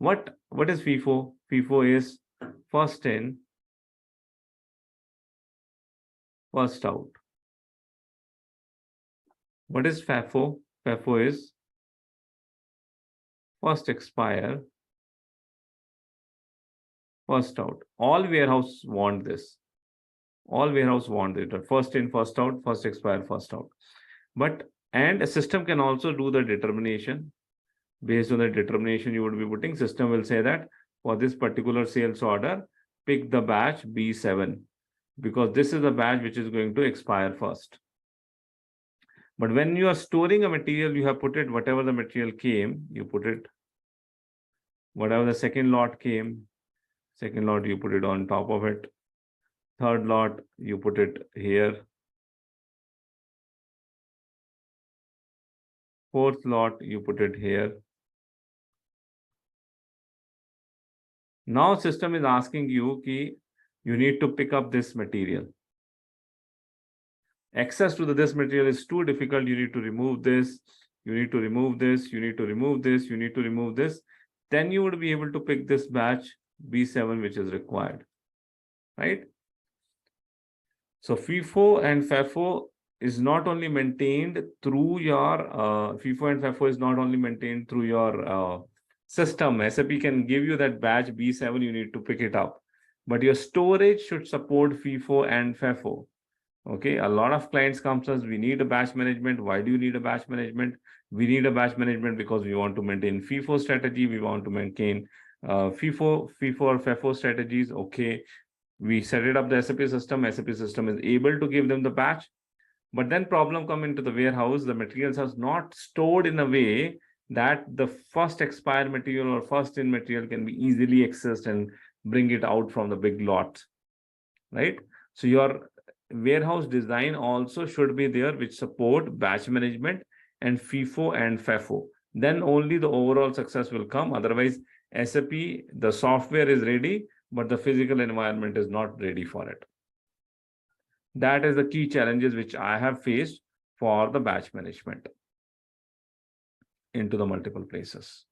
What is FIFO? FIFO is first in, first out. What is FIFO? FIFO is first expire, first out. All warehouse want this. All warehouse want it. First in, first out, first expire, first out. And a system can also do the determination. Based on the determination you would be putting, system will say that for this particular sales order, pick the batch B7, because this is the batch which is going to expire first. But when you are storing a material, you have put it, whatever the material came, you put it, whatever the second lot came, second lot, you put it on top of it. Third lot, you put it here. Fourth lot, you put it here. Now system is asking you ki you need to pick up this material. Access to this material is too difficult. You need to remove this. You need to remove this. You need to remove this. You need to remove this. Then you would be able to pick this batch B7, which is required, right? So FIFO and FEFO is not only maintained through your FIFO and FEFO is not only maintained through your system. SAP can give you that batch B7, you need to pick it up, but your storage should support FIFO and FEFO. Okay, a lot of clients come to us, we need a batch management. Why do you need a batch management? We need a batch management because we want to maintain FIFO strategy. We want to maintain FIFO or FEFO strategies. Okay, we set it up the SAP system. SAP system is able to give them the batch, but then problem come into the warehouse. The materials are not stored in a way that the first expired material or first in material can be easily accessed and bring it out from the big lot, right? So your warehouse design also should be there, which support batch management and FIFO and FEFO. Then only the overall success will come. Otherwise, SAP, the software is ready, but the physical environment is not ready for it. That is the key challenges which I have faced for the batch management into the multiple places.